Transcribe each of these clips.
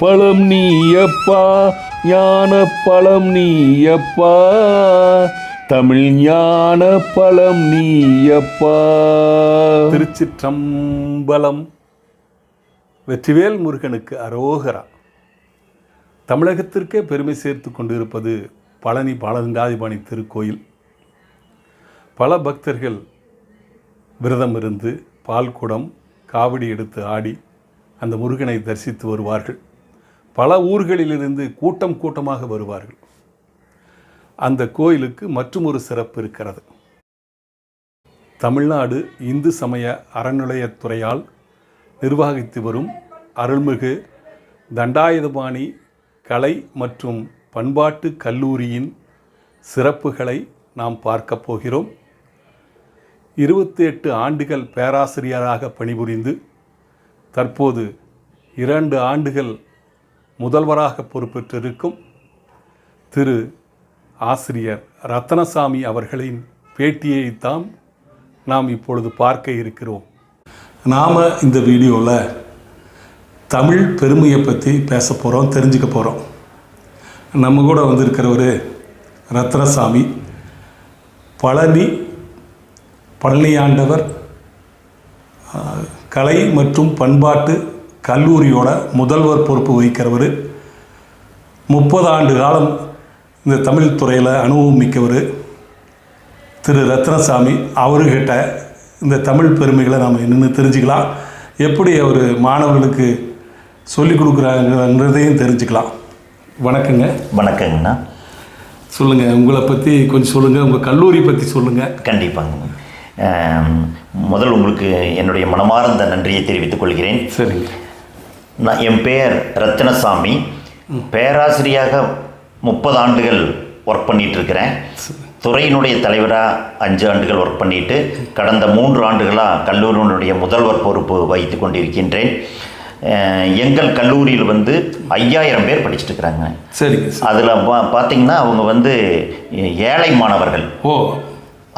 பழம் நீயப்பா, ஞான பழம் நீயப்பா, தமிழ் ஞான பழம் நீயப்பா. திருச்சிற்றம்பலம். வெற்றிவேல் முருகனுக்கு அரோகரா. தமிழகத்திற்கே பெருமை சேர்த்து கொண்டிருப்பது பழனி பாலங்காதிபாணி திருக்கோயில். பல பக்தர்கள் விரதம் இருந்து பால்குடம் காவடி எடுத்து ஆடி அந்த முருகனை தரிசித்து வருவார்கள். பல ஊர்களிலிருந்து கூட்டம் கூட்டமாக வருவார்கள். அந்த கோயிலுக்கு மற்றும் ஒரு சிறப்பு இருக்கிறது. தமிழ்நாடு இந்து சமய அறநிலையத்துறையால் நிர்வகித்து வரும் அருள்மிகு தண்டாயுதபாணி கலை மற்றும் பண்பாட்டு கல்லூரியின் சிறப்புகளை நாம் பார்க்க போகிறோம். 28 ஆண்டுகள் பேராசிரியராக பணிபுரிந்து தற்போது 2 ஆண்டுகள் முதல்வராக பொறுப்பேற்றிருக்கும் திரு ஆசிரியர் ரத்னசாமி அவர்களின் பேட்டியைத்தான் நாம் இப்பொழுது பார்க்க இருக்கிறோம். நாம் இந்த வீடியோவில் தமிழ் பெருமையை பற்றி பேச போகிறோம், தெரிஞ்சுக்க போகிறோம். நம்ம கூட வந்திருக்கிறவர் ரத்னசாமி, பழனியாண்டவர் கலை மற்றும் பண்பாட்டு கல்லூரியோட முதல்வர் பொறுப்பு வகிக்கிறவர். 30 ஆண்டு காலம் இந்த தமிழ் துறையில் அனுபவம் மிக்கவர் திரு ரத்னசாமி. அவர்கிட்ட இந்த தமிழ் பெருமைகளை நாம் என்னென்னு தெரிஞ்சுக்கலாம், எப்படி அவர் மாணவர்களுக்கு சொல்லிக் கொடுக்குறாங்கிறதையும் தெரிஞ்சுக்கலாம். வணக்கங்க. வணக்கங்கண்ணா. சொல்லுங்கள், உங்களை பற்றி கொஞ்சம் சொல்லுங்கள், உங்கள் கல்லூரி பற்றி சொல்லுங்கள். கண்டிப்பாங்க. முதல் உங்களுக்கு என்னுடைய மனமார்ந்த நன்றியை தெரிவித்துக் கொள்கிறேன். சரிங்க. என் பெயர் ரத்னசாமி. பேராசிரியராக 30 ஆண்டுகள் ஒர்க் பண்ணிகிட்ருக்கிறேன். துறையினுடைய தலைவராக 5 ஆண்டுகள் ஒர்க் பண்ணிவிட்டு கடந்த 3 ஆண்டுகளாக கல்லூரியினுடைய முதல்வர் பொறுப்பு வகித்து கொண்டிருக்கின்றேன். எங்கள் கல்லூரியில் 5000 பேர் படிச்சுட்டு இருக்கிறாங்க. சரிங்க. அதில் பார்த்திங்கன்னா அவங்க ஏழை மாணவர்கள்.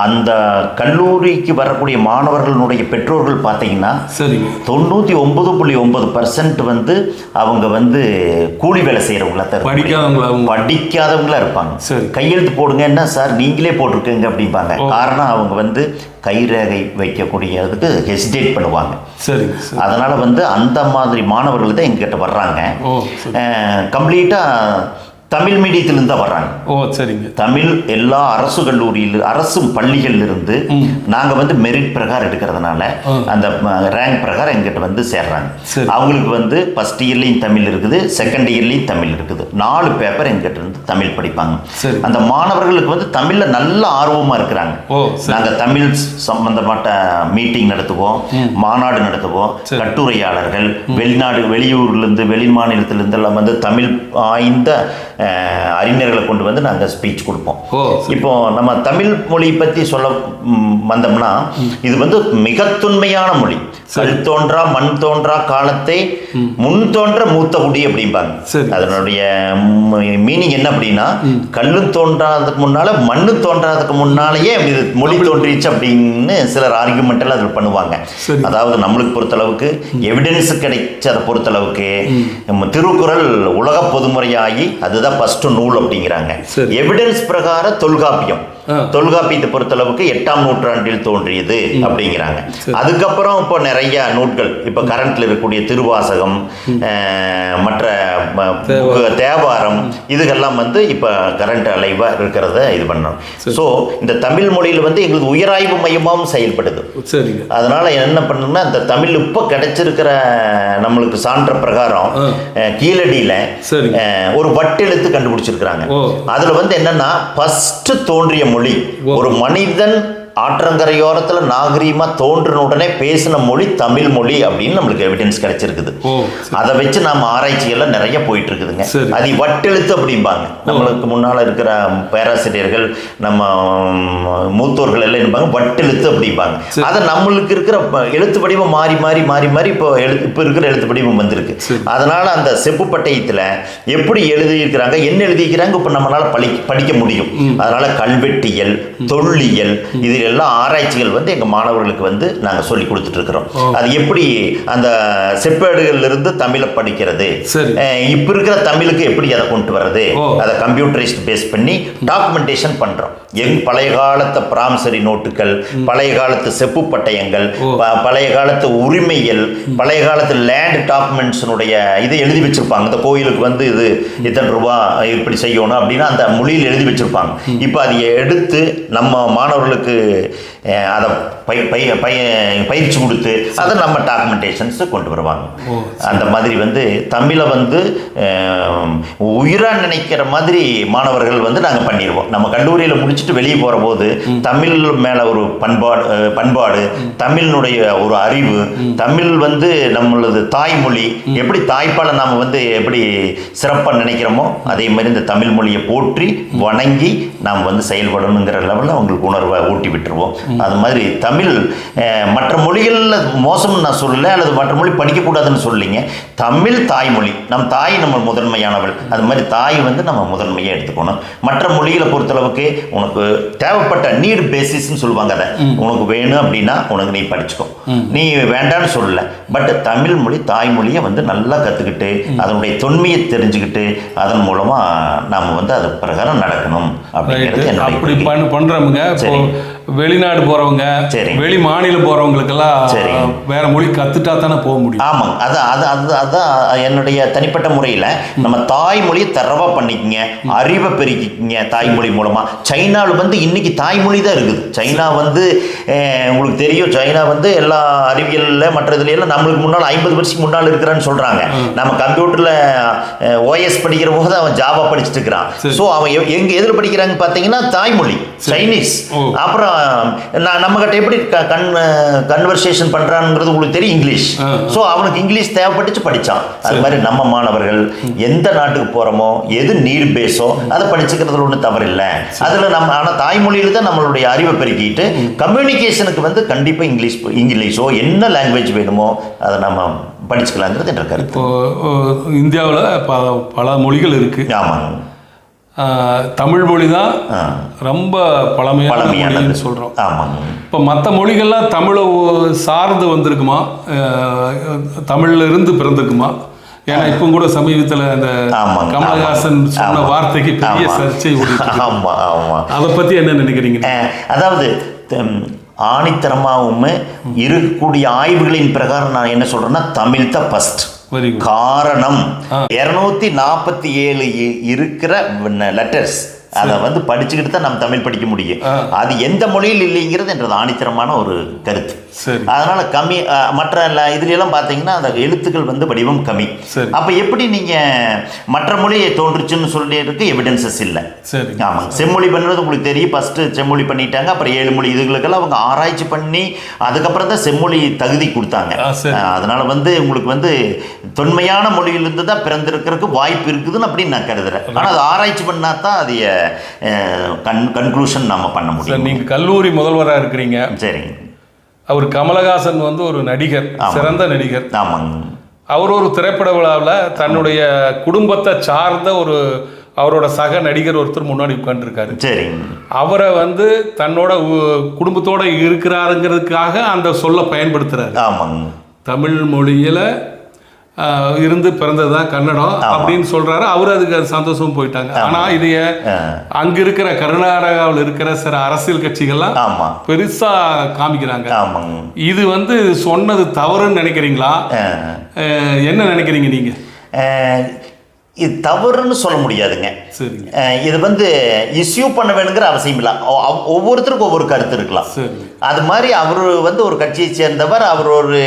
அந்த கல்லூரிக்கு வரக்கூடிய மாணவர்களுடைய பெற்றோர்கள் பார்த்தீங்கன்னா 99.9% அவங்க கூலி வேலை செய்கிறவங்களா தான் படிக்காதவங்களா இருப்பாங்க. கையெழுத்து போடுங்க, என்ன சார் நீங்களே போட்டிருக்கீங்க அப்படிம்பாங்க. காரணம் அவங்க கைரேகை வைக்கக்கூடியதுக்கு ஹெசிடேட் பண்ணுவாங்க. சரி. அதனால் அந்த மாதிரி மாணவர்கள் தான் எங்ககிட்ட வர்றாங்க. கம்ப்ளீட்டாக தமிழ் மீடியத்திலிருந்து தான் வர்றாங்க. சரிங்க. தமிழ் எல்லா அரசு கல்லூரியில் அரசு பள்ளிகளிலிருந்து நாங்கள் மெரிட் பிரகாரம் எடுக்கிறதுனால அந்த ரேங்க் பிரகாரம் எங்கிட்ட சேர்றாங்க. அவங்களுக்கு ஃபர்ஸ்ட் இயர்லேயும் தமிழ் இருக்குது, செகண்ட் இயர்லேயும் தமிழ் இருக்குது. 4 பேப்பர் எங்கிட்ட இருந்து தமிழ் படிப்பாங்க. அந்த மாணவர்களுக்கு தமிழில் நல்ல ஆர்வமாக இருக்கிறாங்க. நாங்கள் தமிழ் சம்பந்தப்பட்ட மீட்டிங் நடத்துவோம், மாநாடு நடத்துவோம். கட்டுரையாளர்கள் வெளியூர்லேருந்து வெளி மாநிலத்திலிருந்து எல்லாம் தமிழ் ஆய்ந்த அறிஞர்களை கொண்டு நாங்கள் ஸ்பீச் கொடுப்போம். இப்போ நம்ம தமிழ் மொழி பற்றி சொல்ல வந்தோம்னா இது மிக தொன்மையான மொழி. கல் தோன்றா மண் தோன்றா காலத்தை முன் தோன்ற மூத்த குடி அப்படிம்பாங்க. அதனுடைய மீனிங் என்ன அப்படின்னா, கல்லு தோன்றாததுக்கு முன்னால மண்ணு தோன்றாததுக்கு முன்னாலேயே இது மொழி தோன்றிச்சு அப்படின்னு சிலர் ஆர்குமெண்ட் எல்லாம் அதில் பண்ணுவாங்க. அதாவது நம்மளுக்கு பொறுத்தளவுக்கு எவிடன்ஸ் கிடைச்சதை பொறுத்தளவுக்கு திருக்குறள் உலக பொதுமுறையாகி அதுதான் ஃபர்ஸ்ட் நூல் அப்படிங்கிறாங்க. எவிடன்ஸ் பிரகாரம் தொல்காப்பியத்தை பொறுத்தளவுக்கு 8ஆம் நூற்றாண்டில் தோன்றியது அப்படிங்கிறாங்க. அதுக்கப்புறம் இப்போ நிறைய நூல்கள், இப்போ கரண்ட்ல இருக்கக்கூடிய திருவாசகம், மற்ற தேவாரம், இதுகெல்லாம் இப்போ கரண்ட் அலைவா இருக்கிறத இது பண்ணணும். ஸோ இந்த தமிழ் மொழியில் எங்களுக்கு உயராய்வு மையமாகவும் செயல்படுது. அதனால என்ன பண்ணணும்னா, இந்த தமிழ் இப்போ கிடைச்சிருக்கிற நம்மளுக்கு சான்ற பிரகாரம் கீழடியில ஒரு வட்டெழுத்து கண்டுபிடிச்சிருக்கிறாங்க. அதுல என்னன்னா ஃபர்ஸ்ட் தோன்றிய மொழி ஒரு மனிதன் ஆற்றங்கரையோரத்தில் நாகரீகமாக தோன்றின உடனே பேசின மொழி தமிழ் மொழி அப்படின்னு நம்மளுக்கு எவிடன்ஸ் கிடைச்சிருக்குது. அதை வச்சு நம்ம ஆராய்ச்சிகள்லாம் நிறைய போயிட்டு இருக்குதுங்க. அது வட்டெழுத்து அப்படிம்பாங்க. நம்மளுக்கு முன்னால் இருக்கிற பேராசிரியர்கள் நம்ம மூத்தோர்கள் எல்லாம் இருப்பாங்க, வட்டெழுத்து அப்படிம்பாங்க. அதை நம்மளுக்கு இருக்கிற எழுத்து வடிவம் மாறி மாறி மாறி மாறி இப்போ இருக்கிற எழுத்து வடிவம் வந்திருக்கு. அதனால அந்த செப்பு பட்டயத்தில் எப்படி எழுதியிருக்கிறாங்க, என்ன எழுதியிருக்கிறாங்க இப்போ நம்மளால படிக்க முடியும். அதனால கல்வெட்டியல், தொல்லியல், இது பகுதியில் எல்லாம் ஆராய்ச்சிகள் வந்து எங்கள் மாணவர்களுக்கு வந்து நாங்கள் சொல்லி கொடுத்துட்ருக்குறோம். அது எப்படி அந்த செப்பேடுகளிலிருந்து தமிழை படிக்கிறது, இப்போ இருக்கிற தமிழுக்கு எப்படி அதை கொண்டு வர்றது, அதை கம்ப்யூட்டரைஸ்ட் பேஸ் பண்ணி டாக்குமெண்டேஷன் பண்ணுறோம். பழைய காலத்து பிராம்சரி நோட்டுகள், பழைய காலத்து செப்பு பட்டயங்கள், பழைய காலத்து உரிமைகள், பழைய காலத்து லேண்ட் டாக்குமெண்ட்ஸினுடைய இதை எழுதி வச்சிருப்பாங்க. இந்த கோயிலுக்கு வந்து இது இத்தனை ரூபா இப்படி செய்யணும் அப்படின்னு அந்த மொழியில் எழுதி வச்சிருப்பாங்க. இப்போ அதை எடுத்து நம்ம மாணவர்களுக்கு அதை பயிற்சி கொடுத்து அதை நம்ம டாக்குமெண்டேஷன்ஸ் கொண்டு வருவாங்க. அந்த மாதிரி வந்து தமிழை வந்து உயிராக நினைக்கிற மாதிரி மாணவர்கள் வந்து நாங்கள் பண்ணிடுவோம். நம்ம கல்லூரியில் முடிச்சுட்டு வெளியே போகிற போது தமிழ் மேலே ஒரு பண்பாடு, தமிழினுடைய ஒரு அறிவு, தமிழ் வந்து நம்மளது தாய்மொழி, எப்படி தாய்ப்பாலை நாம் வந்து எப்படி சிறப்பாக நினைக்கிறோமோ அதே மாதிரி இந்த தமிழ் மொழியை போற்றி வணங்கி நாம் வந்து செயல்படணுங்கிற லெவலில் அவங்களுக்கு உணர்வை ஊட்டி விட்டுருவோம். அது மாதிரி தமிழ் மற்ற மொழிகளில் மோசம்னு நான் சொல்லலை, அல்லது மற்ற மொழி படிக்கக்கூடாதுன்னு சொல்லலைங்க. தமிழ் தாய்மொழி, நம் தாய் நம்ம முதன்மையானவள். அது மாதிரி தாய் வந்து நம்ம முதன்மையாக எடுத்துக்கணும். மற்ற மொழிகளை பொறுத்தளவுக்கு உனக்கு தேவைப்பட்ட நீட் பேசிஸ்ன்னு சொல்லுவாங்க. அதை உனக்கு வேணும் அப்படின்னா உனக்கு நீ படிச்சுக்கோ, நீ வேண்டான்னு சொல்லலை. பட் தமிழ் மொழி தாய்மொழியை வந்து நல்லா கற்றுக்கிட்டு அதனுடைய தொன்மையை தெரிஞ்சுக்கிட்டு அதன் மூலமாக நாம் வந்து அது பிரகாரம் நடக்கணும் அப்படிங்கிறது என்னுடைய பண்ணுறவங்க. வெளிநாடு போறவங்க, வெளி மாநிலம் போறவங்களுக்கெல்லாம் வேற மொழி கத்துட்டா தானே போக முடியும். ஆமாங்க, அதான் என்னுடைய தனிப்பட்ட முறையில் நம்ம தாய்மொழியை தரவா பண்ணிக்கங்க, அறிவை பெருக்கிங்க தாய்மொழி மூலமா. சைனாவில் வந்து இன்னைக்கு தாய்மொழி தான் இருக்குது. சைனா வந்து உங்களுக்கு தெரியும், சைனா வந்து எல்லா அறிவியலில் மற்ற இதுல நம்மளுக்கு முன்னால் 50 வருஷத்துக்கு முன்னால் இருக்கிறான்னு சொல்றாங்க. நம்ம கம்ப்யூட்டர்ல ஓஎஸ் படிக்கிற போது அவன் ஜாவா படிச்சுட்டு இருக்கிறான். ஸோ அவன் எங்க எதில் படிக்கிறாங்க பார்த்தீங்கன்னா தாய்மொழி சைனீஸ். அப்புறம் நம்ம கிட்ட எப்படி கன்வர்சேஷன் பண்றாங்கிறது உங்களுக்கு தெரியும், இங்கிலீஷ். ஸோ அவனுக்கு இங்கிலீஷ் தேவைப்பட்டுச்சு படித்தான். அது மாதிரி நம்ம மாணவர்கள் எந்த நாட்டுக்கு போறோமோ எது நீட் பேஸோ அதை படிச்சுக்கிறதுல ஒன்றும் தவறு இல்லை. அதில் நம்ம ஆனால் தாய்மொழியில் தான் நம்மளுடைய அறிவை பெருக்கிட்டு கம்யூனிகேஷனுக்கு வந்து கண்டிப்பாக இங்கிலீஷோ என்ன லாங்குவேஜ் வேணுமோ அதை நம்ம படிச்சுக்கலாங்கிறது என்ற கருத்து. இப்போ இந்தியாவில் பல மொழிகள் இருக்கு. ஆமாங்க, தமிழ் மொழி தான் ரொம்ப பழமையானது சொல்கிறோம். ஆமாங்க. இப்போ மற்ற மொழிகள்லாம் தமிழை சார்ந்து வந்திருக்குமா, தமிழில் இருந்து பிறந்திருக்குமா? ஏன்னா இப்போ கூட சமீபத்தில் அந்த கமலஹாசன் சொன்ன வார்த்தைக்கு பெரிய சர்ச்சை. ஆமாம் ஆமாம், அதை பற்றி என்ன நினைக்கிறீங்க? அதாவது ஆணித்தரமாகவும் இருக்கக்கூடிய ஆய்வுகளின் பிரகாரம் நான் என்ன சொல்கிறேன்னா தமிழ் தான் ஃபர்ஸ்ட். காரணம் 247 இருக்கிற லெட்டர்ஸ் அதை வந்து படிச்சுக்கிட்டு தான் நம்ம தமிழ் படிக்க முடியும். அது எந்த மொழியில் இல்லைங்கிறது என்றது ஆணித்தரமான ஒரு கருத்து. அதனால கம்மி மற்ற இதுலாம் பார்த்தீங்கன்னா அந்த எழுத்துக்கள் வந்து வடிவம் கம்மி. அப்போ எப்படி நீங்கள் மற்ற மொழியை தோன்றுச்சுன்னு சொல்லிட்டு எவிடன்சஸ் இல்லை. ஆமாங்க, செம்மொழி பண்ணுறது உங்களுக்கு தெரியும். ஃபஸ்ட்டு செம்மொழி பண்ணிட்டாங்க, அப்புறம் 7 மொழி இதுகளுக்கெல்லாம் அவங்க ஆராய்ச்சி பண்ணி அதுக்கப்புறம் தான் செம்மொழி தகுதி கொடுத்தாங்க. அதனால வந்து உங்களுக்கு வந்து தொன்மையான மொழியிலிருந்து தான் பிறந்திருக்கிறதுக்கு வாய்ப்பு இருக்குதுன்னு அப்படின்னு நான் கருதுறேன். ஆனால் அது ஆராய்ச்சி பண்ணால் தான் அது கன்க்ளூஷன் நாம பண்ண முடியும். நீங்க கல்லூரி முதல்வராக இருக்கிறீங்க. சரிங்க. அவர் கமலஹாசன் வந்து ஒரு நடிகர், சிறந்த நடிகர். ஆமாங்க. அவர் ஒரு திரைப்பட விழாவில் தன்னுடைய குடும்பத்தை சார்ந்த அவரோட சக நடிகர் ஒருத்தர் முன்னாடி உட்காந்துருக்காரு. சரிங்க. அவரை வந்து தன்னோட குடும்பத்தோட இருக்கிறாருங்கிறதுக்காக அந்த சொல்ல பயன்படுத்துறாரு. ஆமாங்க. தமிழ் மொழியில இருந்து பிறந்ததுதான் கன்னடம் அப்படின்னு சொல்றாரு. அவரு அதுக்கு சந்தோஷம் போயிட்டாங்க. ஆனா இதைய அங்க இருக்கிற கர்நாடகாவில் இருக்கிற சில அரசியல் கட்சிகள்லாம் பெருசா காமிக்கிறாங்க. இது வந்து சொன்னது தவறுன்னு நினைக்கிறீங்களா? என்ன நினைக்கிறீங்க நீங்க? இது தவறுன்னு சொல்ல முடியாதுங்க. இது வந்து இஸ்யூ பண்ண வேணுங்கிற அவசியம் இல்லை. ஒவ்வொருத்தருக்கும் ஒவ்வொரு கருத்து இருக்கலாம். அது மாதிரி அவர் வந்து ஒரு கட்சியை சேர்ந்தவர், அவர் ஒரு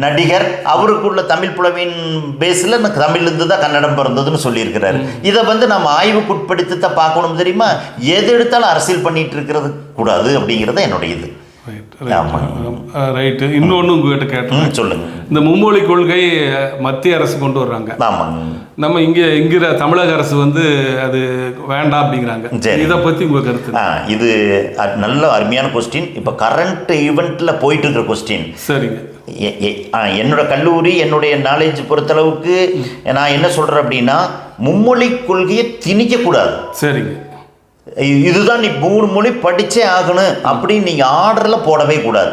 நடிகர், அவருக்குள்ள தமிழ் புலவின் பேஸில் தமிழ்லேருந்து தான் கன்னடம் பிறந்ததுன்னு சொல்லியிருக்கிறாரு. இதை வந்து நம்ம ஆய்வுக்குட்படுத்தி தான் பார்க்கணும். தெரியுமா, எது எடுத்தாலும் அரசியல் பண்ணிட்டு இருக்கிறது கூடாது அப்படிங்கிறது என்னுடைய இது. ரைட்டு. இன்னொன்று உங்ககிட்ட கேட்டேன், சொல்லுங்க. இந்த மும்மொழி கொள்கை மத்திய அரசு கொண்டு வர்றாங்க. நம்ம இங்கிற தமிழக அரசு வந்து அது வேண்டாம் அப்படிங்கிறாங்க. இதை பற்றி உங்கள் கருத்து? இது நல்ல அருமையான கொஸ்டின். இப்போ கரண்ட் ஈவெண்ட்டில் போயிட்டு இருக்கிற கொஸ்டின். சரிங்க. என்னோட கல்லூரி என்னுடைய நாலேஜ் பொறுத்தளவுக்கு நான் என்ன சொல்கிறேன் அப்படின்னா, மும்மொழி கொள்கையை திணிக்கக்கூடாது. சரிங்க. இதுதான் நீ 3 மொழி படிச்சே ஆகணும் அப்படின்னு நீங்க ஆர்டர்ல போடவே கூடாது.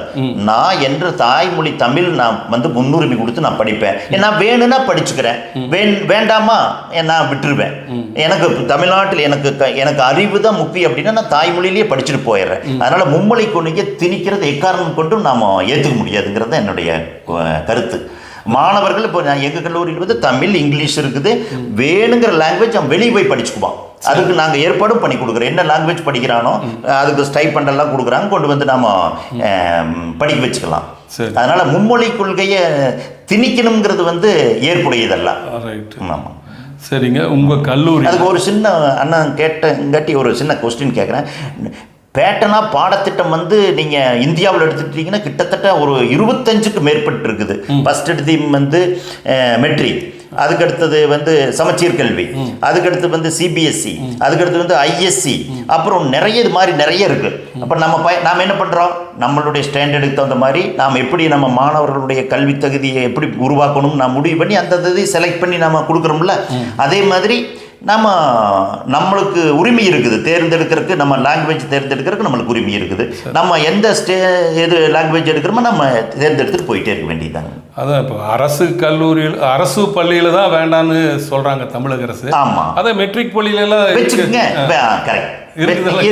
நான் என்ற தாய்மொழி தமிழ் நான் வந்து முன்னுரிமை கொடுத்து நான் படிப்பேன். நான் வேணும்னா படிச்சுக்கிறேன், வேண்டாமா நான் விட்டுருவேன். எனக்கு தமிழ்நாட்டில் எனக்கு அறிவு தான் முக்கியம் அப்படின்னா நான் தாய்மொழியிலேயே படிச்சுட்டு போயிடுறேன். அதனால மும்மொழி கொள்கையை திணிக்கிறது எக்காரணம் கொண்டும் நாம ஏற்றுக்க முடியாதுங்கிறது என்னுடைய கருத்து. மாணவர்கள் இப்போ எங்கள் கல்லூரியில் வந்து தமிழ் இங்கிலீஷ் இருக்குது, வேணுங்கிற லாங்குவேஜ் அவன் வெளியே போய் படிச்சுக்குவான். அதுக்கு நாங்கள் ஏற்பாடும் பண்ணி கொடுக்குறோம். என்ன லாங்குவேஜ் படிக்கிறானோ அதுக்கு ஸ்டைபண்டெல்லாம் கொடுக்குறாங்க, கொண்டு வந்து நாம் படிக்க வச்சுக்கலாம். அதனால மும்மொழி கொள்கையை திணிக்கணுங்கிறது வந்து ஏற்புடையதல்ல. ஆமாம். சரிங்க, உங்கள் கல்லூரி அதுக்கு ஒரு சின்ன அண்ணன் கேட்டங்காட்டி ஒரு சின்ன கொஸ்டின் கேட்குறேன். பேட்டர்னாக பாடத்திட்டம் வந்து நீங்கள் இந்தியாவில் எடுத்துக்கிட்டிங்கன்னா கிட்டத்தட்ட ஒரு 25க்கு மேற்பட்டு இருக்குது. ஃபஸ்ட் எடுத்தீம் வந்து மெட்ரிக், அதுக்கடுத்தது வந்து சமச்சீர் கல்வி, அதுக்கடுத்து வந்து சிபிஎஸ்சி, அதுக்கடுத்து வந்து ஐஎஸ்சி, அப்புறம் நிறைய இது மாதிரி நிறைய இருக்குது. அப்போ நாம் என்ன பண்ணுறோம், நம்மளுடைய ஸ்டாண்டர்டுக்கு தகுந்த மாதிரி நாம் எப்படி நம்ம மாணவர்களுடைய கல்வி தகுதியை எப்படி உருவாக்கணும் நான் முடிவு பண்ணி அந்த இதை செலக்ட் பண்ணி நம்ம கொடுக்குறோம்ல, அதே மாதிரி நம்மளுக்கு உரிமை இருக்குது தேர்ந்தெடுக்கிறதுக்கு. நம்ம லாங்குவேஜ் தேர்ந்தெடுக்கிறதுக்கு நம்மளுக்கு உரிமை இருக்குது. நம்ம எந்த எது லாங்குவேஜ் எடுக்கிறோமோ நம்ம தேர்ந்தெடுத்துட்டு போயிட்டே இருக்க வேண்டியதாங்க. அதான் இப்போ அரசு கல்லூரியில் அரசு பள்ளியில் தான் வேண்டான்னு சொல்கிறாங்க தமிழக அரசு. ஆமாம், அதை மெட்ரிக் பள்ளியிலலாம் வச்சுக்கோங்க. கரெக்ட்,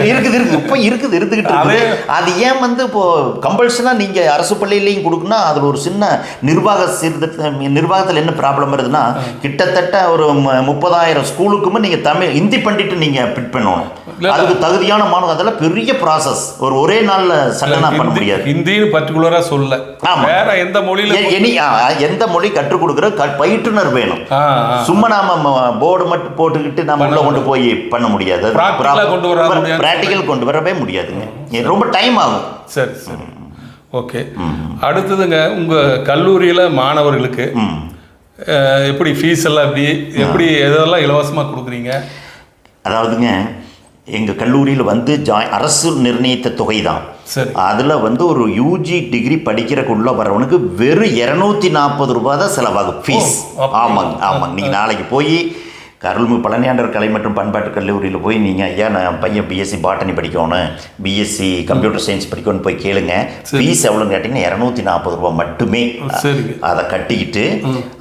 இருக்குது இப்போ இருந்துகிட்டு. அது ஏன் வந்து இப்போ கம்பல்ஷனா நீங்க அரசு பள்ளியிலையும் கொடுக்கணும். அதுல ஒரு சின்ன நிர்வாகத்தில் என்ன ப்ராப்ளம் வருதுன்னா, கிட்டத்தட்ட ஒரு 30,000 ஸ்கூலுக்குமே நீங்க ஹிந்தி பண்டிட்டு நீங்க பிட் பண்ணணும். அதுக்கு தகுதியான மாணவர்கள் அதெல்லாம் பெரிய ப்ராசஸ். ஒரே நாள்ல சட்டனா பண்ண முடியாது. ஹிந்தின்னு பர்டிகுலரா சொல்ல, வேற எந்த மொழியில எந்த மொழி கற்றுக் கொடுக்குற பயிற்றுனர் வேணும். சும்மா நாம போர்டு மட்டும் போட்டுக்கிட்டு நம்ம உள்ள கொண்டு போய் பண்ண முடியாது. பிராக்டிக்கல் கொண்டு வரவே முடியாதுங்க, ரொம்ப டைம் ஆகும். சரி சரி, ஓகே. அடுத்ததுங்க, உங்க கல்லூரியில மாணவர்களுக்கு எப்படி ஃபீஸ் எல்லாம் எப்படி எதெல்லாம் இலவசமாக கொடுக்குறீங்க? அதாவதுங்க, எங்கள் கல்லூரியில் வந்து அரசு நிர்ணயித்த தொகை தான். அதில் வந்து ஒரு யூஜி டிகிரி படிக்கிறக்குள்ள வரவனுக்கு வெறும் 240 ரூபா தான் செலவாகும் ஃபீஸ். ஆமாங்க. நீங்கள் நாளைக்கு போய் அருள்மிகு பழனியாண்டவர் கலை மற்றும் பண்பாட்டு கல்லூரியில் போய் நீங்கள் ஐயா நான் பையன் பிஎஸ்சி பாட்டனி படிக்கணும், பிஎஸ்சி கம்ப்யூட்டர் சயின்ஸ் படிக்கணும்னு போய் கேளுங்க. ஃபீஸ் எவ்வளோன்னு கேட்டிங்கன்னா 240 ரூபா மட்டுமே. அதை கட்டிக்கிட்டு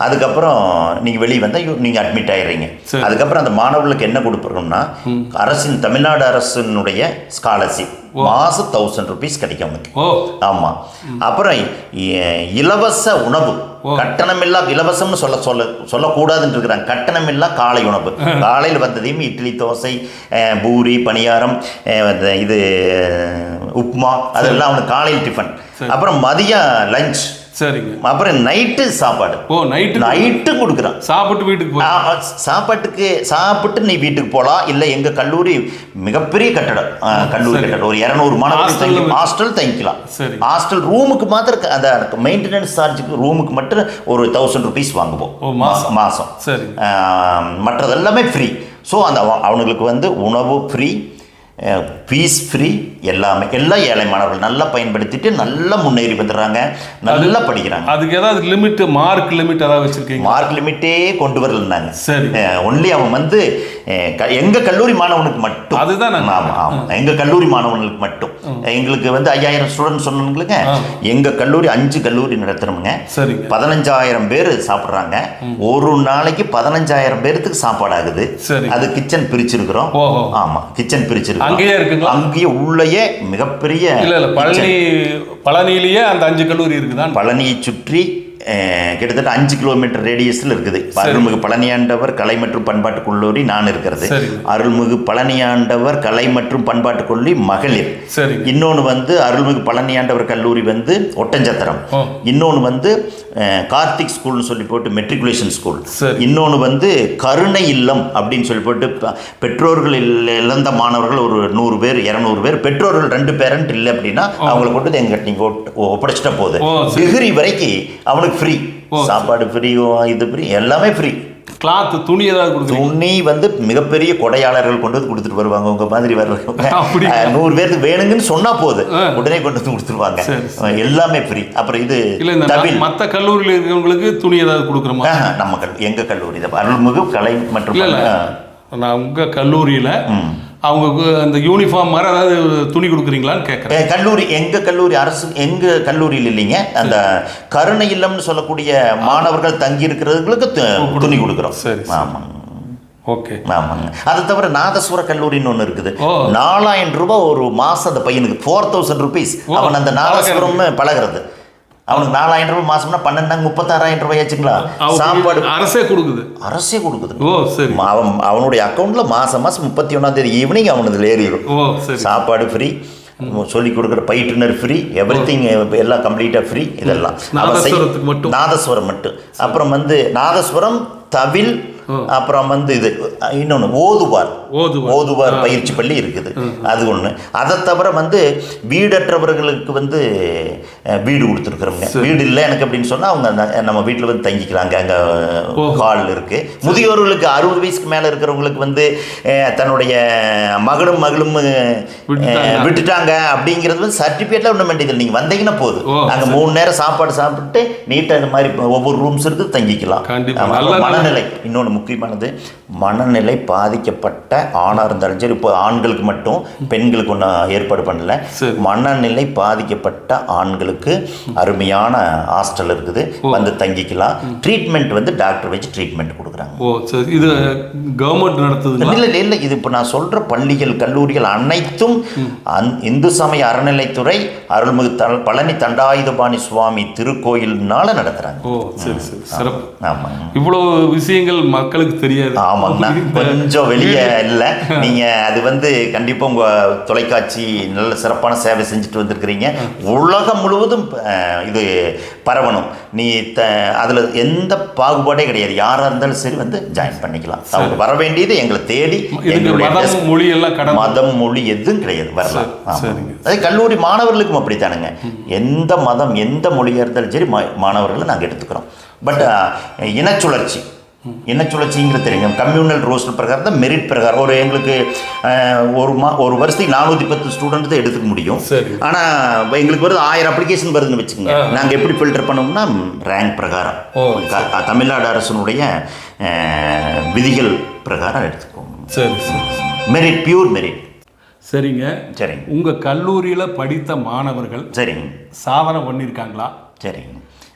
அதுக்கப்புறம் நீங்கள் வெளியே வந்தால் நீங்கள் அட்மிட் ஆகிடுறீங்க. அதுக்கப்புறம் அந்த மாணவர்களுக்கு என்ன கொடுப்போம்னா, தமிழ்நாடு அரசினுடைய ஸ்காலர்ஷிப் மாதம் 1000 ரூபீஸ் கிடைக்கும் அவனுக்கு. ஆமாம். அப்புறம் இலவச உணவு, கட்டணமில்லா, இலவசம்னு சொல்லக்கூடாதுன்னு இருக்கிறாங்க. கட்டணமில்லா காலை உணவு. காலையில் வந்ததையும் இட்லி, தோசை, பூரி, பணியாரம், இது உப்புமா, அதெல்லாம் அவனுக்கு காலையில் டிஃபன். அப்புறம் மதியம் லஞ்ச். சரிங்க. அப்புறம் நைட்டு சாப்பாடு. நைட்டு கொடுக்குறான். சாப்பிட்டு வீட்டுக்கு சாப்பிட்டு நீ வீட்டுக்கு போகலாம். இல்லை எங்கள் கல்லூரி மிகப்பெரிய கட்டடம், கல்லூரி கட்டடம், ஒரு 200 மாணவர்கள் ஹாஸ்டல் தங்கிக்கலாம். ஹாஸ்டல் ரூமுக்கு மாத்திரம் அந்த மெயின்டெனன்ஸ் சார்ஜுக்கு ரூமுக்கு மட்டும் ஒரு 1000 ரூபீஸ் வாங்குவோம் மாதம். மற்றதெல்லாமே ஃப்ரீ. ஸோ அந்த அவனுங்களுக்கு வந்து உணவு ஃப்ரீ, ஃபீஸ் ஃப்ரீ, எல்லாமே. எல்லா ஏழை மாணவர்கள் நல்லா பயன்படுத்திட்டு நல்லா முன்னேறி வந்துடுறாங்க, நல்லா படிக்கிறாங்க. அதுக்கு ஏதாவது லிமிட், மார்க் லிமிட் ஏதாவது வச்சிருக்கீங்க? மார்க் லிமிட்டே கொண்டு வரலன்னாங்க. சரி, ஒன்லி அவன் வந்து எங்கள் கல்லூரி மாணவனுக்கு மட்டும். அதுதான். ஆமாம், எங்கள் கல்லூரி மாணவனுக்கு மட்டும். எங்களுக்கு வந்து 5000 ஸ்டூடெண்ட் சொன்னவங்களுக்கு எங்கள் கல்லூரி 5 கல்லூரி நடத்துகிறோமுங்க. சரி, 15,000 பேர் சாப்பிட்றாங்க. ஒரு நாளைக்கு 15,000 பேருக்கு சாப்பாடு ஆகுது. அது கிச்சன் பிரிச்சிருக்கிறோம். ஆமாம், கிச்சன் பிரிச்சிருக்கோம். அங்கேயே இருக்குங்களா? அங்கேயே உள்ளேயே மிகப்பெரிய. பழனியிலேயே அந்த 5 கல்லூரி இருக்குதான். பழனியை சுற்றி கிட்டத்தட்ட 5 கிலோமீட்டர் ரேடியஸில் இருக்குது. அருள்மிகு பழனியாண்டவர் கலை மற்றும் பண்பாட்டு கல்லூரி நான் இருக்கிறது. அருள்மிகு பழனியாண்டவர் கலை மற்றும் பண்பாட்டு கல்லூரி மகளிர். இன்னொன்று வந்து அருள்மிகு பழனியாண்டவர் கல்லூரி வந்து ஒட்டஞ்சத்திரம். இன்னொன்று வந்து கார்த்திக் ஸ்கூல்னு சொல்லி போட்டு மெட்ரிகுலேஷன் ஸ்கூல். இன்னொன்று வந்து கருணை இல்லம் அப்படின்னு சொல்லி போட்டு பெற்றோர்கள் இழந்த மாணவர்கள் ஒரு 100 பேர் 200 பேர், பெற்றோர்கள் 2 பேரண்ட் இல்லை அப்படின்னா அவங்களை கொண்டு எங்கிட்ட நீங்கள் ஒப்படைச்சிட்ட போகுது. டிகிரி வரைக்கும் அவனுக்கு ஃப்ரீ, சாப்பாடு ஃப்ரீ, இது ஃப்ரீ, எல்லாமே ஃப்ரீ. கிளாத், துணி ஏதாவது கொடுத்து, துணி வந்து மிகப்பெரிய கொடையாளர்கள் கொண்டு வந்து கொடுத்துட்டு வருவாங்க. உங்க மாதிரி வர்றவங்க 100 பேருக்கு வேணுங்கன்னு சொன்னா போது உடனே கொண்டு வந்து கொடுத்துருவாங்க. எல்லாமே ஃப்ரீ. அப்புறம் இது மற்ற கல்லூரியில் இருக்கிறவங்களுக்கு துணி ஏதாவது கொடுக்குறோமா? நம்ம எங்க கல்லூரி அருள்மிகு கலை மற்றும் நான் உங்க கல்லூரியில அவங்க அந்த யூனிஃபார்ம் மாதிரி அதாவது துணி கொடுக்குறீங்களான்னு கேட்குறேன். கல்லூரி எங்கள் கல்லூரி அரசு எங்கள் கல்லூரியில் இல்லைங்க, அந்த கருணை இல்லம்னு சொல்லக்கூடிய மாணவர்கள் தங்கி இருக்கிறவங்களுக்கு துணி கொடுக்குறோம். சரி, ஆமாங்க. ஓகே, ஆமாங்க. அது தவிர நாதஸ்வர கல்லூரின்னு ஒன்று இருக்குது. 4000 ரூபாய் ஒரு மாதம் அந்த பையனுக்கு, 4000 rupees. அவன் அந்த நாதஸ்வரம்னு பழகிறது. அவனுக்கு 4000 ரூபாய் மாசம்னா 12 36,000 ரூபாய் ஆச்சுங்களா? சாப்பாடு அரசே கொடுக்குது. ஓ சரி. அவனுடைய அக்கௌண்ட்ல மாசம் 31ஆம் தேதி ஈவினிங் அவனுக்கு ஏறிடும். சாப்பாடு ஃப்ரீ, சொல்லிக் கொடுக்குற பயிற்றுனர் ஃப்ரீ, எவ்ரிதிங் எல்லாம் கம்ப்ளீட்டாக ஃப்ரீ. இதெல்லாம் நாதஸ்வரம் மட்டும். அப்புறம் வந்து நாதஸ்வரம், தவில், அப்புறம் வந்து இது இன்னொன்று ஓதுவார் பயிற்சி பள்ளி இருக்குது, அது ஒன்று. அதை தவிர வந்து வீடற்றவர்களுக்கு வந்து வீடு கொடுத்துருக்குறோங்க. வீடு இல்லை எனக்கு அப்படின்னு சொன்னால் அவங்க நம்ம வீட்டில் வந்து தங்கிக்கிறாங்க. அங்கே ஹால் இருக்குது. முதியோர்களுக்கு 60 வயசுக்கு மேலே இருக்கிறவங்களுக்கு வந்து தன்னுடைய மகளும் விட்டுட்டாங்க அப்படிங்கிறது வந்து சர்டிஃபிகேட்லாம் ஒன்றும் வேண்டியது. நீங்கள் வந்தீங்கன்னா போதும், நாங்கள் 3 நேரம் சாப்பாடு சாப்பிட்டு நீட்டாக இந்த மாதிரி ஒவ்வொரு ரூம்ஸ் இருக்குது, தங்கிக்கலாம். மனநிலை இன்னொன்று முக்கியமானது, மனநிலை பாதிக்கப்பட்ட ஆணாக இருந்தாலும் சரி, இப்போ ஆண்களுக்கு மட்டும், பெண்களுக்கு ஒன்றும் ஏற்பாடு பண்ணல. மனநிலை பாதிக்கப்பட்ட ஆண்களுக்கு அருமையான ஹாஸ்டல் இருக்குது, வந்து தங்கிக்கலாம். ட்ரீட்மெண்ட் வந்து டாக்டர் வச்சு ட்ரீட்மெண்ட் கொடுக்குறாங்க. இது கவர்மெண்ட் நடத்துது? இல்லை, இது இப்போ நான் சொல்கிற பள்ளிகள் கல்லூரிகள் அனைத்தும் இந்து சமய அறநிலைத்துறை அருள்மிகு பழனி தண்டாயுதபாணி சுவாமி திருக்கோயில்னால நடத்துகிறாங்க. ஆமாம், இவ்வளோ விஷயங்கள் மக்களுக்கு தெரியாது. ஆமாங்கண்ணா, கொஞ்சம் வெளியே இல்லை. நீங்கள் அது வந்து கண்டிப்பாக உங்கள் தொலைக்காட்சி நல்ல சிறப்பான சேவை செஞ்சுட்டு வந்திருக்கிறீங்க. உலகம் முழுவதும் இது பரவணும். நீ அதில் எந்த பாகுபாடே கிடையாது. யாராக இருந்தாலும் சரி வந்து ஜாயின் பண்ணிக்கலாம். அவங்க வர வேண்டியது எங்களை தேடி. மதம் மொழி எதுவும் கிடையாது, வரலாம். அதே கல்லூரி மாணவர்களுக்கும் அப்படித்தானுங்க. எந்த மதம் எந்த மொழியாக இருந்தாலும் சரி மாணவர்களை நாங்கள் எடுத்துக்கிறோம். பட் இனச்சுழற்சிங்கிறது தெரியுங்க. கம்யூனல் ரோஸ்டர் பிரகாரம் தான், மெரிட் பிரகாரம் எங்களுக்கு ஒரு வருஷத்துக்கு 410 ஸ்டூடெண்ட் தான் எடுத்துக்க முடியும். ஆனால் எங்களுக்கு வருது 1000 அப்ளிகேஷன் வருதுன்னு வச்சுக்கோங்க. நாங்கள் எப்படி ஃபில்டர் பண்ணோம்னா ரேங்க் பிரகாரம், தமிழ்நாடு அரசினுடைய விதிகள் பிரகாரம் எடுத்துக்குவோம். Merit, pure merit. சரிங்க. உங்கள் கல்லூரியில் படித்த மாணவர்கள் சாதனை பண்ணியிருக்காங்களா? சரிங்க.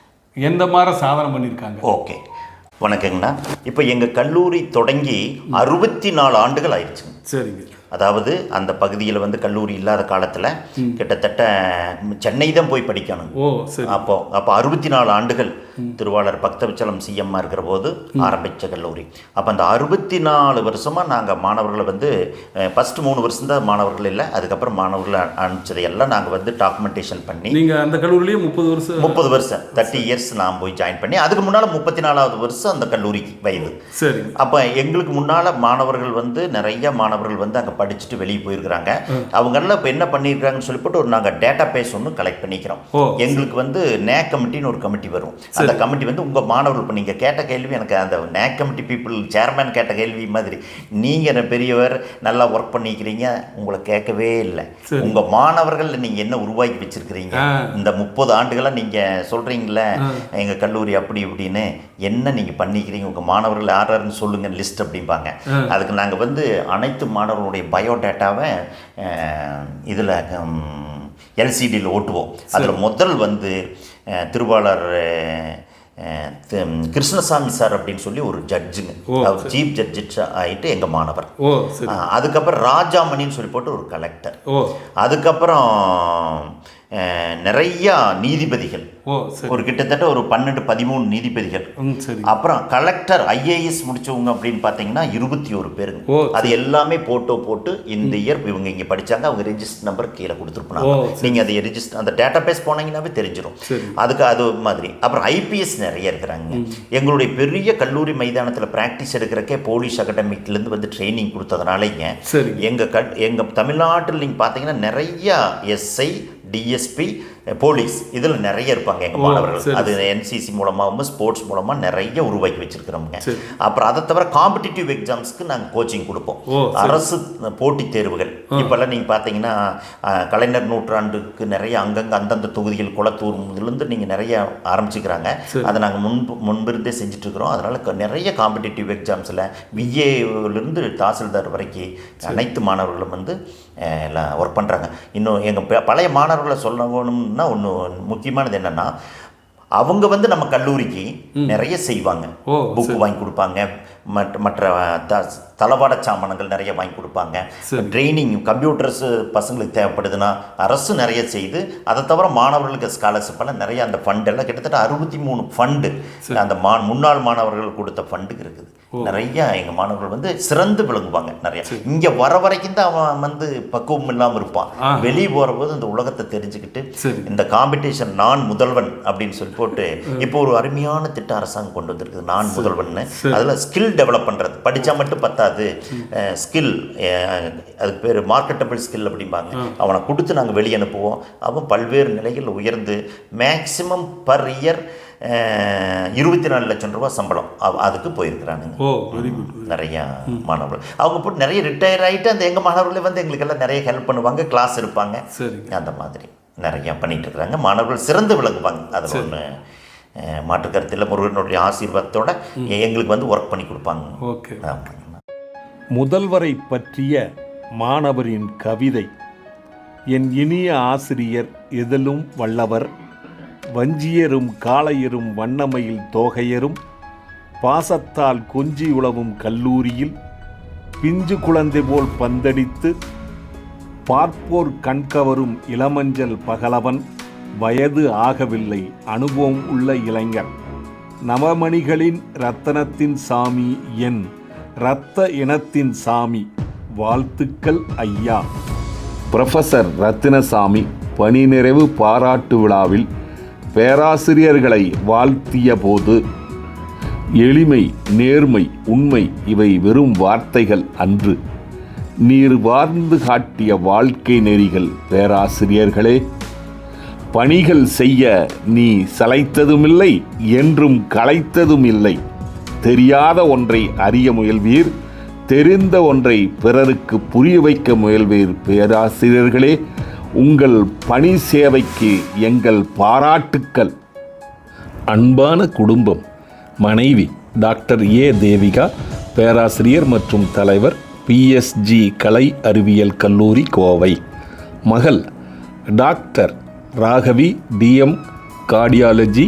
எந்த மாதிரி சாதனை பண்ணியிருக்காங்க? ஓகே, வணக்கங்கண்ணா. இப்போ எங்கள் கல்லூரி தொடங்கி 64 ஆண்டுகள் ஆயிடுச்சுங்க. சரிங்க. அதாவது அந்த பகுதியில் வந்து கல்லூரி இல்லாத காலத்தில் கிட்டத்தட்ட சென்னை தான் போய் படிக்கணும். அப்போ 64 ஆண்டுகள் திருவாளர் பக்தவிச்சலம் சிஎம்மாக இருக்கிற போது ஆரம்பித்த கல்லூரி. அப்போ அந்த 64 வருஷமாக நாங்கள் மாணவர்களை வந்து ஃபஸ்ட்டு 3 வருஷம் தான் மாணவர்கள் இல்லை, அதுக்கப்புறம் மாணவர்களை அனுப்பிச்சதையெல்லாம் நாங்கள் வந்து டாக்குமெண்டேஷன் பண்ணி. நீங்கள் அந்த கல்லூரிலேயே 30 வருஷம் 30 இயர்ஸ் நான் போய் ஜாயின் பண்ணி, அதுக்கு முன்னால் 34வது வருஷம் அந்த கல்லூரிக்கு வயது. சரி. அப்போ எங்களுக்கு முன்னால் மாணவர்கள் வந்து நிறைய மாணவர்கள் வந்து அங்கே படிச்சுட்டு வெளியே போயிருக்கிறாங்க. அவங்கெல்லாம் இப்போ என்ன பண்ணியிருக்காங்கன்னு சொல்லிவிட்டு ஒரு நாங்கள் டேட்டா பேஸ் ஒன்று கலெக்ட் பண்ணிக்கிறோம். எங்களுக்கு வந்து நேக் கமிட்டின்னு ஒரு கமிட்டி வரும். அந்த கமிட்டி வந்து உங்கள் மாணவர்கள், இப்போ நீங்கள் கேட்ட கேள்வி எனக்கு அந்த நேக் கமிட்டி பீப்புள் சேர்மேன் கேட்ட கேள்வி மாதிரி, நீங்கள் பெரியவர் நல்லா ஒர்க் பண்ணிக்கிறீங்க, உங்களை கேட்கவே இல்லை. உங்கள் மாணவர்கள் நீங்கள் என்ன உருவாக்கி வச்சிருக்கிறீங்க இந்த 30 ஆண்டுகளாக நீங்கள் சொல்கிறீங்களே எங்கள் கல்லூரி அப்படி இப்படின்னு, என்ன நீங்கள் பண்ணிக்கிறீங்க, உங்கள் மாணவர்கள் யாருன்னு சொல்லுங்கள் லிஸ்ட் அப்படிம்பாங்க. அதுக்கு நாங்கள் வந்து அனைத்து மாணவர்களுடைய பயோடேட்டாவை இதில் எல்சிடியில் ஓட்டுவோம். அதில் முதல் வந்து திருவாளர் கிருஷ்ணசாமி சார் அப்படின்னு சொல்லி ஒரு ஜட்ஜுங்க, அவர் சீஃப் ஜட்ஜ் ஆகிட்டு எங்கள் மாணவர். அதுக்கப்புறம் ராஜாமணின்னு சொல்லி போட்டு ஒரு கலெக்டர். அதுக்கப்புறம் நிறையா நீதிபதிகள், ஒரு கிட்டத்தட்ட ஒரு 12-13 நீதிபதிகள். அப்புறம் கலெக்டர் ஐஏஎஸ் முடிச்சவங்க அப்படின்னு பார்த்தீங்கன்னா 21 பேருங்க. அது எல்லாமே போட்டு இந்த இயர் இவங்க இங்கே படித்தாங்க, அவங்க ரெஜிஸ்டர் நம்பர் கீழே கொடுத்துருப்பாங்க. நீங்கள் அதை ரெஜிஸ்டர் அந்த டேட்டா பேஸ் போனீங்கன்னாவே தெரிஞ்சிடும். அதுக்கு அது மாதிரி. அப்புறம் ஐபிஎஸ் நிறைய இருக்கிறாங்க. எங்களுடைய பெரிய கல்லூரி மைதானத்தில் ப்ராக்டிஸ் எடுக்கிறக்கே போலீஸ் அகாடமிக்லேருந்து வந்து ட்ரைனிங் கொடுத்ததுனாலங்க எங்கள் தமிழ்நாட்டில் நீங்கள் பார்த்தீங்கன்னா நிறையா எஸ்ஐ, டிஎஸ்பி, போலீஸ் இதில் நிறைய இருப்பாங்க எங்கள் மாணவர்கள். அது என்சிசி மூலமாகவும் ஸ்போர்ட்ஸ் மூலமாக நிறைய உருவாக்கி வச்சுருக்கிறோங்க. அப்புறம் அதை தவிர காம்படிட்டிவ் எக்ஸாம்ஸ்க்கு நாங்கள் கோச்சிங் கொடுப்போம். அரசு போட்டித் தேர்வுகள் இப்போல்லாம் நீங்கள் பார்த்தீங்கன்னா கலைஞர் நூற்றாண்டுக்கு நிறைய அங்கங்கே அந்தந்த தொகுதிகள் குளத்தூர் முதலேருந்து நீங்கள் நிறைய ஆரம்பிச்சுக்கிறாங்க. அதை நாங்கள் முன்பிருந்தே செஞ்சுட்ருக்குறோம். அதனால் நிறைய காம்படிட்டிவ் எக்ஸாம்ஸில் விஏலேருந்து தாசில்தார் வரைக்கும் அனைத்து மாணவர்களும் வந்து எல்லாம் ஒர்க் பண்ணுறாங்க. இன்னும் எங்கள் பழைய மாணவர்களை சொல்லணும்னா ஒன்று முக்கியமானது என்னென்னா, அவங்க வந்து நம்ம கல்லூரிக்கு நிறைய செய்வாங்க. புக்கு வாங்கி கொடுப்பாங்க, மற்ற தளவாட சாமான்கள் நிறைய வாங்கி கொடுப்பாங்க. ட்ரைனிங் கம்ப்யூட்டர்ஸ் பசங்களுக்கு தேவைப்படுதுன்னா அரசு நிறைய செய்து, அதை தவிர மாணவர்களுக்கு ஸ்காலர்ஷிப்பெல்லாம் நிறைய அந்த ஃபண்டெல்லாம் கிட்டத்தட்ட 63 ஃபண்டு அந்த முன்னாள் மாணவர்கள் கொடுத்த ஃபண்டுக்கு இருக்குது. நிறைய எங்கள் மாணவர்கள் வந்து சிறந்து விளங்குவாங்க. நிறைய இங்கே வர வரைக்கும் தான் அவன் வந்து பக்குவம் இல்லாமல் இருப்பான். வெளியே போகிறபோது இந்த உலகத்தை தெரிஞ்சுக்கிட்டு இந்த காம்படிஷன் நான் முதல்வன் அப்படின்னு சொல்லி போட்டு இப்போ ஒரு அருமையான திட்ட அரசாங்கம் கொண்டு வந்திருக்குது, நான் முதல்வன். அதில் ஸ்கில் டெவலப் பண்ணுறது, படித்தா மட்டும் பத்தாது, ஸ்கில் அதுக்கு பேர் மார்க்கெட்டபிள் ஸ்கில் அப்படிம்பாங்க. அவனை கொடுத்து நாங்கள் வெளியே அனுப்புவோம். அவன் பல்வேறு நிலைகளில் உயர்ந்து மேக்சிமம் பர் இயர் 24 லட்சம் ரூபா சம்பளம் அதுக்கு போயிருக்கிறானுங்க. நிறையா மாணவர்கள் அவங்க போட்டு நிறைய ரிட்டையர் ஆகிட்டு அந்த எங்கள் மாணவர்களே வந்து எங்களுக்கெல்லாம் நிறைய ஹெல்ப் பண்ணுவாங்க, கிளாஸ் இருப்பாங்க. அந்த மாதிரி நிறையா பண்ணிகிட்டு இருக்கிறாங்க. மாணவர்கள் சிறந்து விளங்குவாங்க. அதில் ஒன்று மாற்று கருத்தில் முருகனுடைய ஆசீர்வாதத்தோட எங்களுக்கு வந்து ஒர்க் பண்ணி கொடுப்பாங்க. முதல்வரை பற்றிய மாணவரின் கவிதை. என் இனிய ஆசிரியர் எதிலும் வல்லவர், வஞ்சியரும் காளையரும் வண்ணமையில் தோகையரும் பாசத்தால் கொஞ்சி உழவும் கல்லூரியில் பிஞ்சு குழந்தை போல் பந்தடித்து பார்ப்போர் கண்கவரும் இளமஞ்சள் பகலவன், வயது ஆகவில்லை அனுபவம் உள்ள இளைஞர், நவமணிகளின் இரத்தனத்தின் சாமி, என் இரத்த இனத்தின் சாமி, வாழ்த்துக்கள் ஐயா. புரொஃபசர் ரத்தினசாமி பணி நிறைவு பாராட்டு விழாவில் பேராசிரியர்களை வாழ்த்திய போது, எளிமை, நேர்மை, உண்மை இவை வெறும் வார்த்தைகள் அன்று, நீர் வாழ்ந்து காட்டிய வாழ்க்கை நெறிகள் பேராசிரியர்களே. பணிகள் செய்ய நீ சளைத்ததுமில்லை, என்றும் களைத்ததும் இல்லை. தெரியாத ஒன்றை அறிய முயல்வீர், தெரிந்த ஒன்றை பிறருக்கு புரிய வைக்க முயல்வீர் பேராசிரியர்களே. உங்கள் பணி சேவைக்கு எங்கள் பாராட்டுக்கள். அன்பான குடும்பம். மனைவி டாக்டர் ஏ தேவிகா, பேராசிரியர் மற்றும் தலைவர், பிஎஸ்ஜி கலை அறிவியல் கல்லூரி, கோவை. மகள் doctor Raghavi, DM cardiology,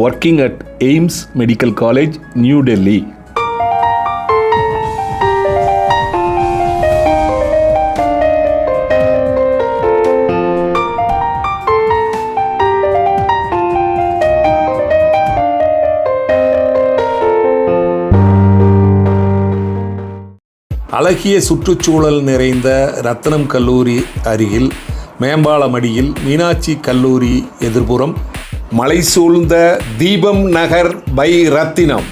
working at AIIMS medical college, new Delhi. அழகிய சுற்றுச்சூழல் நிறைந்த ரத்னம் கல்லூரி அருகில் மேம்பாலமடியில் மீனாட்சி கல்லூரி எதிர்ப்புறம் மலை சூழ்ந்த தீபம் நகர் பை ரத்தினம்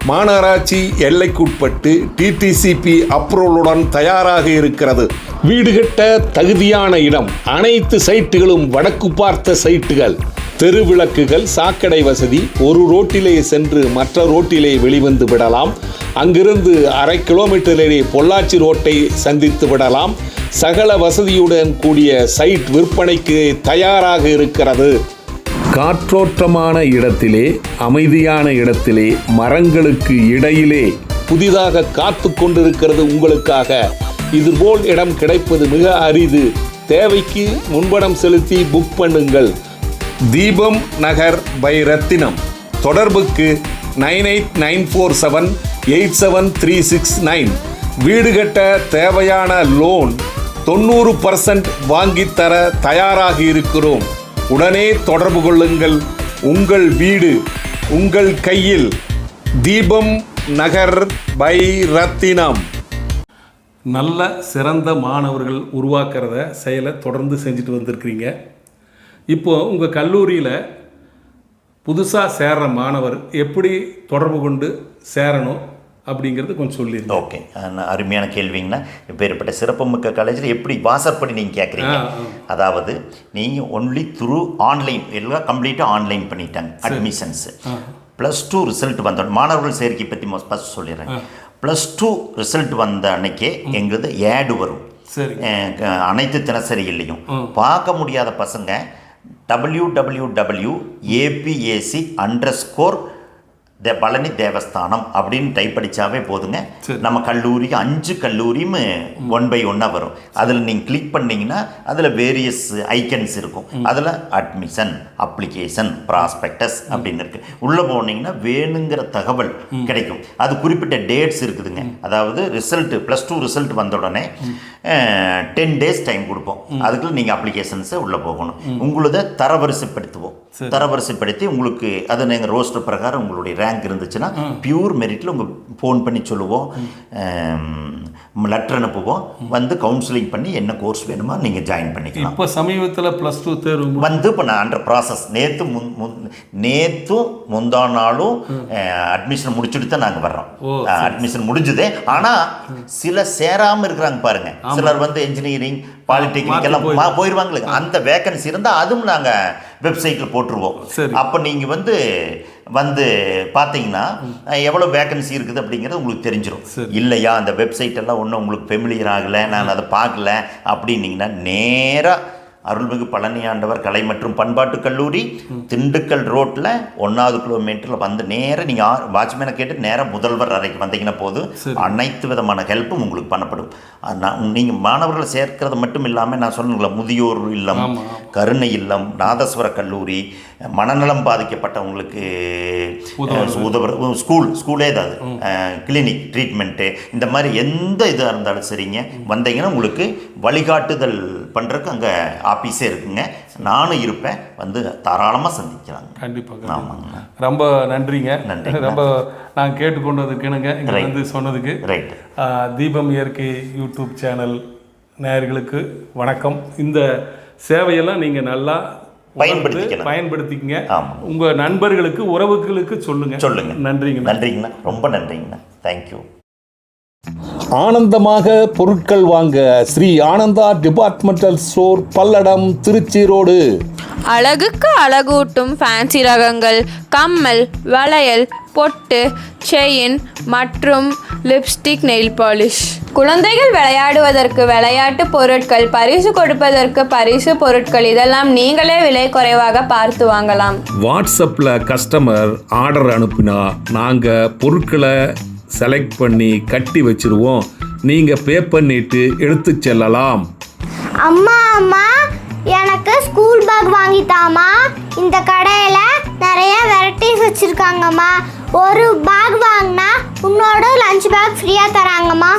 மாநகராட்சி எல்லைக்குட்பட்டு டிடிசிபி அப்ரூவலுடன் தயாராக இருக்கிறது. வீடு கட்ட தகுதியான இடம். அனைத்து சைட்டுகளும் வடக்கு பார்த்த சைட்டுகள். தெருவிளக்குகள், சாக்கடை வசதி. ஒரு ரோட்டிலே சென்று மற்ற ரோட்டிலே வெளிவந்து விடலாம். அங்கிருந்து 1/2 கிலோமீட்டரிலே பொள்ளாச்சி ரோட்டை சந்தித்து விடலாம். சகல வசதியுடன் கூடிய சைட் விற்பனைக்கு தயாராக இருக்கிறது. காற்றோட்டமான இடத்திலே, அமைதியான இடத்திலே, மரங்களுக்கு இடையிலே புதிதாக காத்து கொண்டிருக்கிறது உங்களுக்காக. இதுபோல் இடம் கிடைப்பது மிக அரிது. தேவைக்கு முன்பணம் செலுத்தி புக் பண்ணுங்கள். தீபம் நகர் பை ரத்தினம். தொடர்புக்கு 9894787369. வீடு கட்ட தேவையான லோன் 90% வாங்கித்தர தயாராக இருக்கிறோம். உடனே தொடர்பு கொள்ளுங்கள். உங்கள் வீடு உங்கள் கையில். தீபம் நகர் பை ரத்தினம். நல்ல சிறந்த மாணவர்கள் உருவாக்குறத செயலை தொடர்ந்து செஞ்சுட்டு வந்திருக்கிறீங்க. இப்போது உங்கள் கல்லூரியில் புதுசாக சேர்கிற மாணவர் எப்படி தொடர்பு கொண்டு சேரணும், அப்படிங்கிறது கொஞ்சம் சொல்லிடுங்க. ஓகே, அருமையான கேள்விங்கண்ணா. இப்பேற்பட்ட சிறப்புமிக்க காலேஜில் எப்படி வாசப்படி நீங்கள் கேட்குறீங்க? அதாவது நீங்கள் ஒன்லி த்ரூ ஆன்லைன், எல்லாம் கம்ப்ளீட்டாக ஆன்லைன் பண்ணிட்டாங்க அட்மிஷன்ஸு. +2 ரிசல்ட் வந்தோம். மாணவர்கள் சேர்க்கை பற்றி ஃபஸ்ட் சொல்லிடுறேன். +2 ரிசல்ட் வந்த அன்னைக்கே எங்களுக்கு ஏடு வரும். அனைத்து தினசரிகள்லையும் பார்க்க முடியாத பசங்க www.apac_. பழனி தேவஸ்தானம் அப்படின்னு டைப் அடித்தாவே போதுங்க. நம்ம கல்லூரிக்கு 5 கல்லூரியும் 1 by 1 வரும். அதில் நீங்கள் கிளிக் பண்ணிங்கன்னா அதில் வேரியஸ் ஐக்கன்ஸ் இருக்கும். அதில் அட்மிஷன், அப்ளிகேஷன், ப்ராஸ்பெக்டஸ் அப்படின்னு இருக்குது. உள்ளே போனீங்கன்னா வேணுங்கிற தகவல் கிடைக்கும். அது குறிப்பிட்ட டேட்ஸ் இருக்குதுங்க. அதாவது ரிசல்ட்டு +2 ரிசல்ட் வந்த உடனே 10 days டைம் கொடுப்போம். அதுக்குள்ள நீங்கள் அப்ளிகேஷன்ஸை உள்ளே போகணும். உங்களதை தரவரிசைப்படுத்துவோம். தரவரிசைப்படுத்தி உங்களுக்கு அதை நீங்கள் ரோஸ்டர் பிரகாரம் உங்களுடைய ரேங்க் இருந்துச்சுன்னா பியூர் மெரிட்டில் உங்கள் ஃபோன் பண்ணி சொல்லுவோம், லெட்டர் அனுப்புவோம், வந்து கவுன்சிலிங் பண்ணி என்ன கோர்ஸ் வேணுமோ நீங்கள் ஜாயின் பண்ணிக்கலாம். இப்போ சமீபத்தில் +2 தேர்வு வந்து இப்போ நான் அண்டர் ப்ராசஸ். நேற்றும் முந்தா நாளும் அட்மிஷன் முடிச்சுட்டு தான் நாங்கள் வர்றோம். அட்மிஷன் முடிஞ்சுதே. ஆனால் சில சேராமல் இருக்கிறாங்க பாருங்கள். சிலர் வந்து என்ஜினியரிங், பாலிடெக்னிக் எல்லாம் போயிடுவாங்களே. அந்த வேக்கன்சி இருந்தால் அதுவும் நாங்கள் வெப்சைட்டில் போட்டுருவோம். அப்போ நீங்கள் வந்து பார்த்தீங்கன்னா எவ்வளோ வேக்கன்சி இருக்குது அப்படிங்கிறது உங்களுக்கு தெரிஞ்சிடும். இல்லையா அந்த வெப்சைட் எல்லாம் ஒன்றும் உங்களுக்கு ஃபெமிலியர் ஆகலை, நான் அதை பார்க்கல அப்படின்னீங்கன்னா நேராக அருள்மிகு பழனி ஆண்டவர் கலை மற்றும் பண்பாட்டு கல்லூரி, திண்டுக்கல் ரோட்டில் 1வது கிலோமீட்டரில் வந்து நேராக நீங்கள் வாட்ச்மேனை கேட்டு நேராக முதல்வர் அறைக்கு வந்தீங்கன்னா போதும், அனைத்து விதமான ஹெல்ப்பும் உங்களுக்கு பண்ணப்படும். நீங்கள் மாணவர்களை சேர்க்கிறது மட்டும் இல்லாமல் நான் சொன்னேன்ல, முதியோர் இல்லம், கருணை இல்லம், நாதஸ்வர கல்லூரி, மனநலம் பாதிக்கப்பட்டவங்களுக்கு ஸ்கூலே ஏதாவது கிளினிக் ட்ரீட்மெண்ட்டு, இந்த மாதிரி எந்த இதாக இருந்தாலும் சரிங்க, வந்தீங்கன்னா உங்களுக்கு வழிகாட்டுதல் பண்ணுறதுக்கு அங்கே ஆஃபீஸே இருக்குங்க. நானும் இருப்பேன், வந்து தாராளமாக சந்திக்கிறாங்க. கண்டிப்பாக. ஆமாங்க, ரொம்ப நன்றிங்க. நன்றி. ரொம்ப நான் கேட்டுக்கொண்டதுக்குனுங்க இங்கே வந்து சொன்னதுக்கு. ரைட். தீபம் இயற்கை யூடியூப் சேனல் நேயர்களுக்கு வணக்கம். இந்த சேவையெல்லாம் நீங்கள் நல்லா பயன்படுத்திக்கங்க. உங்கள் நண்பர்களுக்கு, உறவுகளுக்கு சொல்லுங்க. நன்றிங்கண்ணா, ரொம்ப நன்றிங்கண்ணா. தேங்க்யூ. ஆனந்தமாக பொருட்கள் வாங்க Shri Ananda departmental store, Palladam, Tiruchi road. அழகுக்கு அழகூட்டும் ஃபேன்சி ரகங்கள், கம்மல், வளையல், பொட்டு, செயின் மற்றும் லிப்ஸ்டிக், நெயில் பாலிஷ். குழந்தைகள் விளையாடுவதற்கு விளையாட்டு பொருட்கள், பரிசு கொடுப்பதற்கு பரிசு பொருட்கள், இதெல்லாம் நீங்களே விலை குறைவாக பார்த்து வாங்கலாம். வாட்ஸ்அப்பில் கஸ்டமர் ஆர்டர் அனுப்பினா நாங்கள் பொருட்களை செலக்ட் பண்ணி கட்டி வச்சிருவோம். நீங்கள் பே பண்ணிட்டு எடுத்து செல்லலாம். அம்மா எனக்கு ஸ்கூல் பேக் வாங்கித்தாமா. இந்த கடையில் நிறைய வெரைட்டிஸ் வச்சுருக்காங்கம்மா. ஒரு பேக் வாங்கினா உன்னோட லஞ்ச் பேக் ஃப்ரீயாக தராங்கம்மா.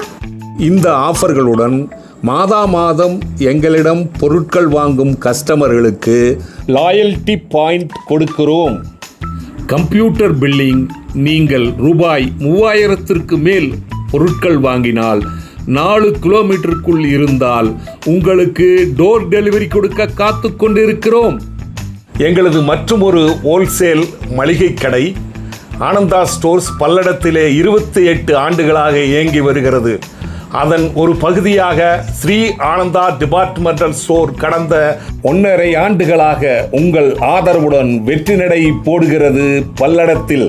இந்த ஆஃபர்களுடன் மாதம் எங்களிடம் பொருட்கள் வாங்கும் கஸ்டமர்களுக்கு லாயல்டி பாயிண்ட் கொடுக்கிறோம். கம்ப்யூட்டர் பில்லிங், நீங்கள் ரூபாய் 3000க்கு மேல் பொருட்கள் வாங்கினால் 4 கிலோமீட்டருக்குள் இருந்தால் உங்களுக்கு டோர் டெலிவரி கொடுக்க காத்து கொண்டிருக்கிறோம். எங்களது மற்றும் ஒரு ஹோல்சேல் மளிகை கடை ஆனந்தா ஸ்டோர்ஸ் பல்லடத்திலே 28 ஆண்டுகளாக இயங்கி வருகிறது. அதன் ஒரு பகுதியாக ஸ்ரீ ஆனந்தா டிபார்ட்மெண்டல் ஸ்டோர் கடந்த 1.5 ஆண்டுகளாக உங்கள் ஆதரவுடன் வெற்றி நடை போடுகிறது பல்லடத்தில்.